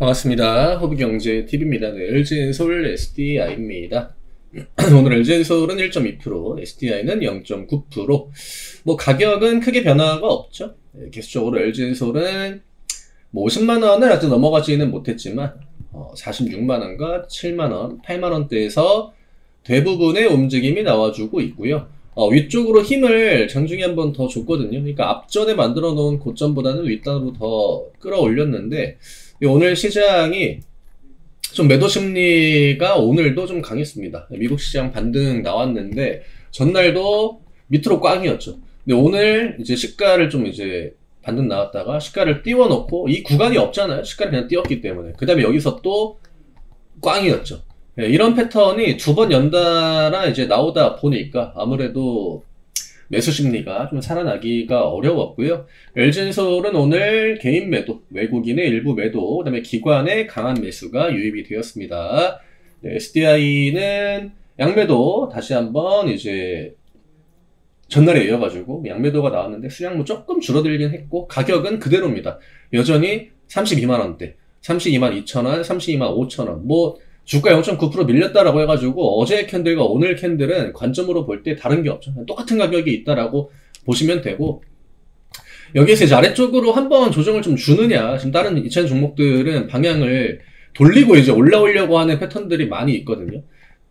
반갑습니다. 허브경제TV입니다. 네, LG엔솔 SDI입니다. 오늘 LG엔솔은 1.2%, SDI는 0.9%. 뭐 가격은 크게 변화가 없죠. 네, 계속적으로 LG엔솔은 뭐 50만원을 아직 넘어가지는 못했지만 46만원과 7만원, 8만원대에서 대부분의 움직임이 나와주고 있고요. 위쪽으로 힘을 장중에 한번 더 줬거든요. 그러니까 앞전에 만들어 놓은 고점보다는 윗단으로 더 끌어올렸는데 오늘 시장이 좀 매도 심리가 오늘도 좀 강했습니다. 미국 시장 반등 나왔는데 전날도 밑으로 꽝이었죠. 근데 오늘 이제 시가를 좀 이제 반등 나왔다가 시가를 띄워놓고 이 구간이 없잖아요. 시가를 그냥 띄웠기 때문에. 그 다음에 여기서 또 꽝이었죠. 네, 이런 패턴이 두 번 연달아 이제 나오다 보니까 아무래도 매수 심리가 좀 살아나기가 어려웠고요. LG엔솔은 오늘 개인 매도, 외국인의 일부 매도, 그 다음에 기관의 강한 매수가 유입이 되었습니다. 네, SDI는 양매도 다시 한번 이제 전날에 이어가지고 양매도가 나왔는데 수량 뭐 조금 줄어들긴 했고 가격은 그대로입니다. 여전히 32만원대, 32만 2천원, 32만 5천원 뭐 주가 0.9% 밀렸다라고 해가지고 어제 캔들과 오늘 캔들은 관점으로 볼 때 다른 게 없죠. 똑같은 가격이 있다라고 보시면 되고 여기에서 이제 아래쪽으로 한번 조정을 좀 주느냐 지금 다른 2차전 종목들은 방향을 돌리고 이제 올라오려고 하는 패턴들이 많이 있거든요.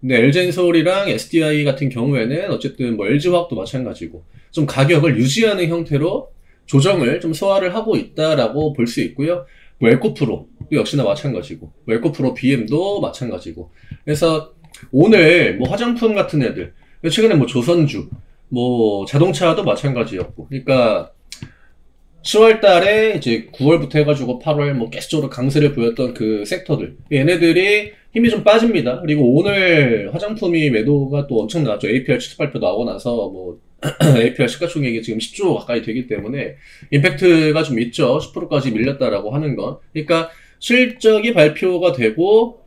근데 LG엔솔이랑 SDI 같은 경우에는 어쨌든 뭐 LG화학도 마찬가지고 좀 가격을 유지하는 형태로 조정을 좀 소화를 하고 있다라고 볼 수 있고요. 뭐 에코프로 역시나 마찬가지고 뭐 에코프로 BM도 마찬가지고 그래서 오늘 뭐 화장품 같은 애들 최근에 뭐 조선주 뭐 자동차도 마찬가지였고 그러니까 10월 달에 이제 9월부터 해가지고 8월 뭐 계속적으로 강세를 보였던 그 섹터들 얘네들이 힘이 좀 빠집니다. 그리고 오늘 화장품이 매도가 또 엄청 나왔죠. APR 실적 발표 나오고 나서 뭐 APR 시가총액이 지금 10조 가까이 되기 때문에 임팩트가 좀 있죠. 10%까지 밀렸다라고 하는 건. 그러니까 실적이 발표가 되고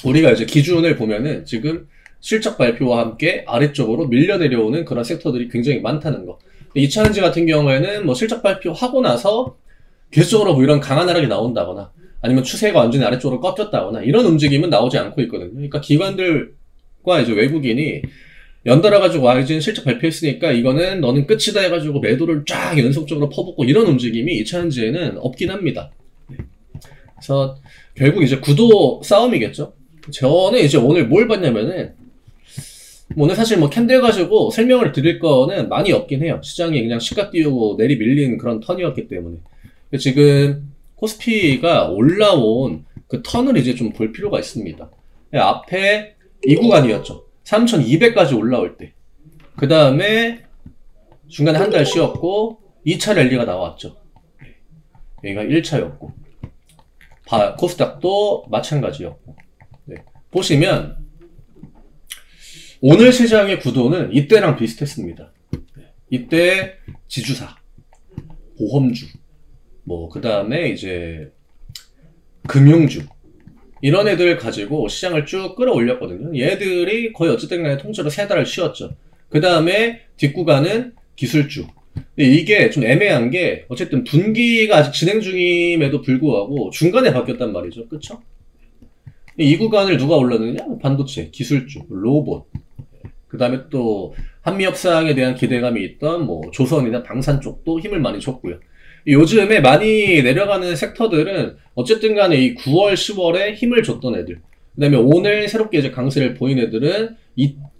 우리가 이제 기준을 보면은 지금 실적 발표와 함께 아래쪽으로 밀려 내려오는 그런 섹터들이 굉장히 많다는 거. 이차전지 같은 경우에는 뭐 실적 발표하고 나서 계속적으로 뭐 이런 강한 하락이 나온다거나 아니면 추세가 완전히 아래쪽으로 꺾였다거나 이런 움직임은 나오지 않고 있거든요. 그러니까 기관들과 이제 외국인이 연달아가지고 IGN 실적 발표했으니까 이거는 너는 끝이다 해가지고 매도를 쫙 연속적으로 퍼붓고 이런 움직임이 2차전지에는 없긴 합니다. 그래서 결국 이제 구도 싸움이겠죠. 저는 이제 오늘 뭘 봤냐면은 오늘 사실 뭐 캔들 가지고 설명을 드릴 거는 많이 없긴 해요. 시장이 그냥 시가 띄우고 내리 밀린 그런 턴이었기 때문에. 지금 코스피가 올라온 그 턴을 이제 좀 볼 필요가 있습니다. 앞에 이 구간이었죠. 3200까지 올라올 때. 그 다음에 중간에 한 달 쉬었고 2차 랠리가 나왔죠. 여기가 1차였고 코스닥도 마찬가지였고 네. 보시면 오늘 시장의 구도는 이때랑 비슷했습니다. 이때 지주사, 보험주, 뭐 그 다음에 이제 금융주 이런 애들 가지고 시장을 쭉 끌어올렸거든요. 얘들이 거의 어쨌든 간에 통째로 3달을 쉬었죠. 그 다음에 뒷구간은 기술주. 이게 좀 애매한 게 어쨌든 분기가 아직 진행 중임에도 불구하고 중간에 바뀌었단 말이죠. 그쵸? 이 구간을 누가 올랐느냐? 반도체, 기술주, 로봇. 그 다음에 또 한미협상에 대한 기대감이 있던 뭐 조선이나 방산 쪽도 힘을 많이 줬고요. 요즘에 많이 내려가는 섹터들은 어쨌든 간에 이 9월, 10월에 힘을 줬던 애들. 그 다음에 오늘 새롭게 이제 강세를 보인 애들은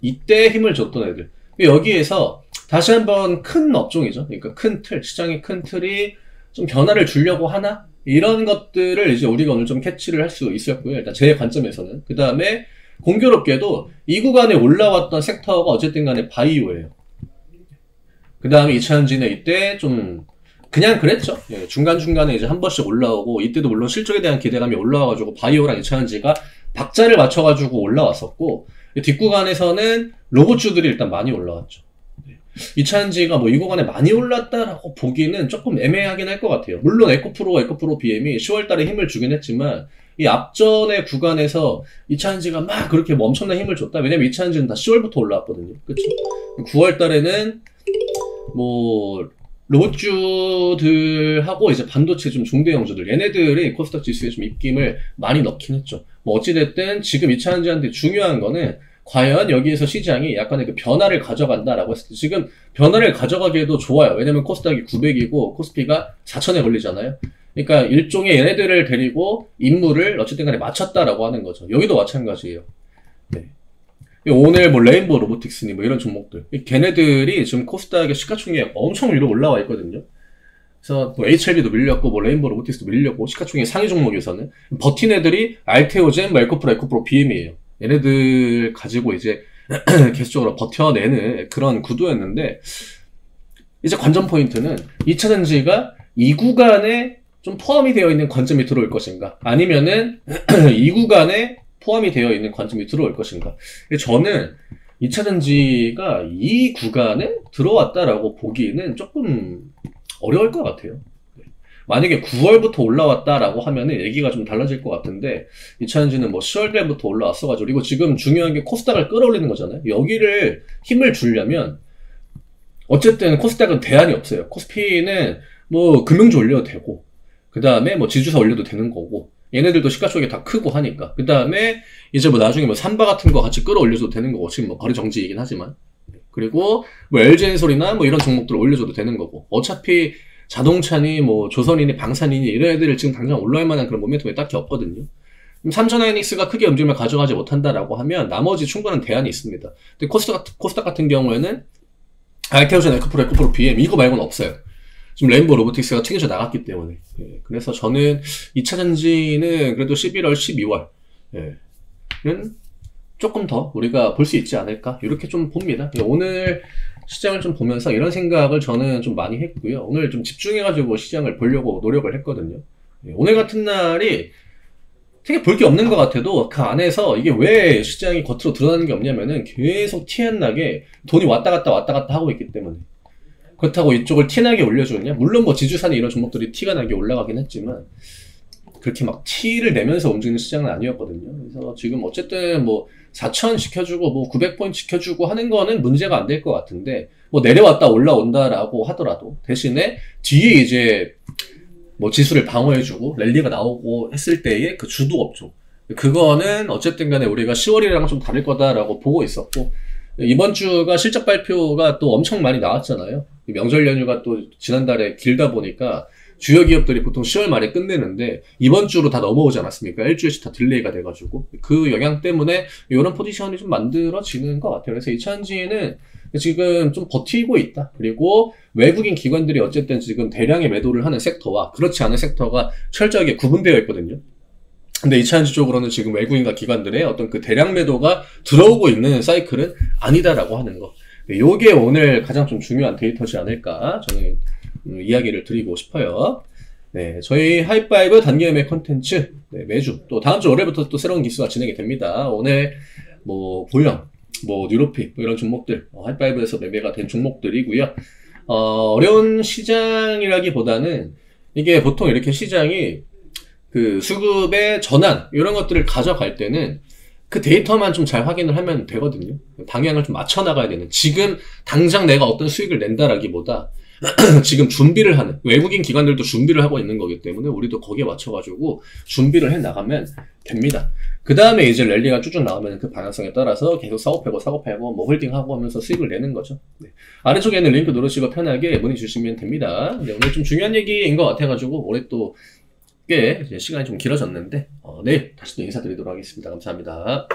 이때 힘을 줬던 애들. 여기에서 다시 한번 큰 업종이죠. 그러니까 큰 틀, 시장의 큰 틀이 좀 변화를 주려고 하나? 이런 것들을 이제 우리가 오늘 좀 캐치를 할 수 있었고요. 일단 제 관점에서는. 그 다음에 공교롭게도 이 구간에 올라왔던 섹터가 어쨌든 간에 바이오예요. 그 다음에 2차전지는 이때 좀 그냥 그랬죠. 예, 중간중간에 이제 한 번씩 올라오고 이때도 물론 실적에 대한 기대감이 올라와가지고 바이오랑 2차전지가 박자를 맞춰가지고 올라왔었고 뒷구간에서는 로봇주들이 일단 많이 올라왔죠. 2차전지가 뭐 이 구간에 많이 올랐다라고 보기는 조금 애매하긴 할 것 같아요. 물론 에코프로 BM이 10월달에 힘을 주긴 했지만 이 앞전의 구간에서 2차전지가 막 그렇게 뭐 엄청난 힘을 줬다. 왜냐면 2차전지는 다 10월부터 올라왔거든요. 그쵸? 9월달에는 뭐 로봇주들하고 이제 반도체 좀 중대형주들, 얘네들이 코스닥 지수에 좀 입김을 많이 넣긴 했죠. 뭐 어찌됐든 지금 2차 전지한테 중요한 거는 과연 여기에서 시장이 약간의 그 변화를 가져간다라고 했을 때, 지금 변화를 가져가기에도 좋아요. 왜냐면 코스닥이 900이고 코스피가 4,000에 걸리잖아요. 그러니까 일종의 얘네들을 데리고 임무를 어쨌든 간에 마쳤다라고 하는 거죠. 여기도 마찬가지예요. 네. 오늘 뭐 레인보우 로보틱스니 뭐 이런 종목들, 걔네들이 지금 코스닥의 시가총액 엄청 위로 올라와 있거든요. 그래서 뭐 HLB도 밀렸고 뭐 레인보우 로보틱스도 밀렸고, 시가총액 상위 종목에서는 버틴 애들이 알테오젠, 뭐 에코프로, 에코프로, BM이에요. 얘네들 가지고 이제 계속적으로 버텨내는 그런 구도였는데, 이제 관전 포인트는 2차 전지가 이 구간에 좀 포함이 되어 있는 관점이 들어올 것인가, 아니면은 이 구간에 포함이 되어 있는 관점이 들어올 것인가. 저는 2차 전지가 이 구간에 들어왔다라고 보기는 조금 어려울 것 같아요. 만약에 9월부터 올라왔다라고 하면은 얘기가 좀 달라질 것 같은데, 2차 전지는 뭐 10월 달부터 올라왔어가지고, 그리고 지금 중요한 게 코스닥을 끌어올리는 거잖아요. 여기를 힘을 주려면 어쨌든 코스닥은 대안이 없어요. 코스피는 뭐 금융주 올려도 되고, 그 다음에 뭐 지주사 올려도 되는 거고, 얘네들도 시가총액이 다 크고 하니까, 그 다음에 이제 뭐 나중에 뭐 삼바 같은 거 같이 끌어올려줘도 되는 거고, 지금 뭐 거래 정지이긴 하지만, 그리고 뭐 LG엔솔이나 뭐 이런 종목들을 올려줘도 되는 거고, 어차피 자동차니 뭐 조선이니 방산이니 이런 애들을 지금 당장 올라올 만한 그런 모멘텀이 딱히 없거든요. 삼천하이닉스가 크게 움직임을 가져가지 못한다라고 하면 나머지 충분한 대안이 있습니다. 근데 코스닥 같은 경우에는 알테오젠, 에코프로, BM 이거 말고는 없어요. 지금 레인보우 로보틱스가 챙겨져 나갔기 때문에. 예, 그래서 저는 2차 전지는 그래도 11월, 12월 는 조금 더 우리가 볼 수 있지 않을까, 이렇게 좀 봅니다. 오늘 시장을 좀 보면서 이런 생각을 저는 좀 많이 했고요. 오늘 좀 집중해가지고 시장을 보려고 노력을 했거든요. 예, 오늘 같은 날이 되게 볼 게 없는 것 같아도 그 안에서 이게 왜 시장이 겉으로 드러나는 게 없냐면은 계속 티 안 나게 돈이 왔다 갔다 하고 있기 때문에. 그렇다고 이쪽을 티나게 올려주느냐? 물론 뭐 지주사니 이런 종목들이 티가 나게 올라가긴 했지만 그렇게 막 티를 내면서 움직이는 시장은 아니었거든요. 그래서 지금 어쨌든 뭐 4,000 지켜주고 뭐 900포인트 지켜주고 하는 거는 문제가 안 될 것 같은데, 뭐 내려왔다 올라온다라고 하더라도 대신에 뒤에 이제 뭐 지수를 방어해주고 랠리가 나오고 했을 때의 그 주도 업종, 그거는 어쨌든 간에 우리가 10월이랑 좀 다를 거다라고 보고 있었고, 이번 주가 실적 발표가 또 엄청 많이 나왔잖아요. 명절 연휴가 또 지난달에 길다 보니까 주요 기업들이 보통 10월 말에 끝내는데 이번 주로 다 넘어오지 않았습니까? 일주일씩 다 딜레이가 돼가지고 그 영향 때문에 이런 포지션이 좀 만들어지는 것 같아요. 그래서 2차 전지는 지금 좀 버티고 있다. 그리고 외국인 기관들이 어쨌든 지금 대량의 매도를 하는 섹터와 그렇지 않은 섹터가 철저하게 구분되어 있거든요. 근데 2차 전지 쪽으로는 지금 외국인과 기관들의 어떤 그 대량 매도가 들어오고 있는 사이클은 아니다라고 하는 거. 요게 오늘 가장 좀 중요한 데이터지 않을까 저는 이야기를 드리고 싶어요. 네, 저희 하이파이브 단기 매매 컨텐츠 매주 또 다음 주 월요일부터 또 새로운 기수가 진행이 됩니다. 오늘 뭐 보형, 뭐 뉴로피 뭐 이런 종목들 하이파이브에서 매매가 된 종목들이고요. 어려운 시장이라기보다는 이게 보통 이렇게 시장이 그 수급의 전환 이런 것들을 가져갈 때는 그 데이터만 좀 잘 확인을 하면 되거든요. 방향을 좀 맞춰 나가야 되는, 지금 당장 내가 어떤 수익을 낸다라기보다 지금 준비를 하는, 외국인 기관들도 준비를 하고 있는 거기 때문에 우리도 거기에 맞춰가지고 준비를 해 나가면 됩니다. 그 다음에 이제 랠리가 쭉쭉 나오면 그 방향성에 따라서 계속 사고 팔고 뭐 홀딩하고 하면서 수익을 내는 거죠. 네. 아래쪽에 있는 링크 누르시고 편하게 문의 주시면 됩니다. 네, 오늘 좀 중요한 얘기인 것 같아가지고 올해 또 꽤 시간이 좀 길어졌는데 내일 다시 또 인사드리도록 하겠습니다. 감사합니다.